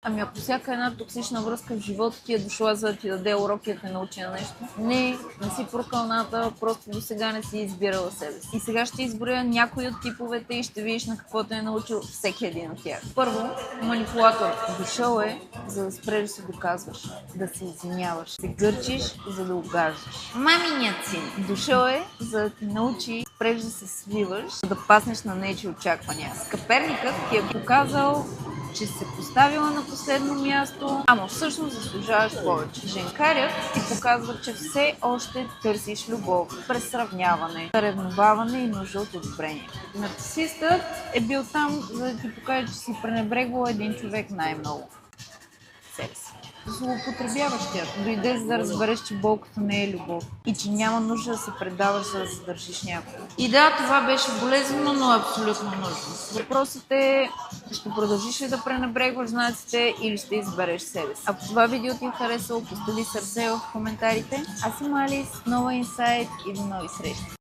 Ами ако всяка една токсична връзка в живота ти е дошла за да ти даде урок и да те научи на нещо, не си прокълната, просто до сега не си избирала себе си. И сега ще изброя някои от типовете и ще видиш на какво те е научил всеки един от тях. Първо, манипулатор. Дошъл е, за да спреш да се доказваш, да се извиняваш, да се гърчиш, за да угаждаш. Маминият син. Дошъл е, за да ти научи, спреш да се свиваш, да паснеш на нечи очаквания. Скъперникът ти е показал, че се поставила на последно място, ама всъщност заслужаваш повече. Женкарят ти показва, че все още търсиш любов, през сравняване, ревноваване и нужда от одобрение. Нарцисистът е бил там, за да ти покаже, че си пренебрегвала един човек най-много. Секс. Злоупотребяващият дойде за да разбереш, че болката не е любов и че няма нужда да се предаваш, за да задържиш някого. И да, това беше болезнено, но абсолютно нужно. Въпросът е, ще продължиш ли да пренебрегваш знаците или ще избереш себе си. Ако това видео ти е харесало, постави сърце в коментарите. Аз съм Алис, нова инсайт и до нови срещи.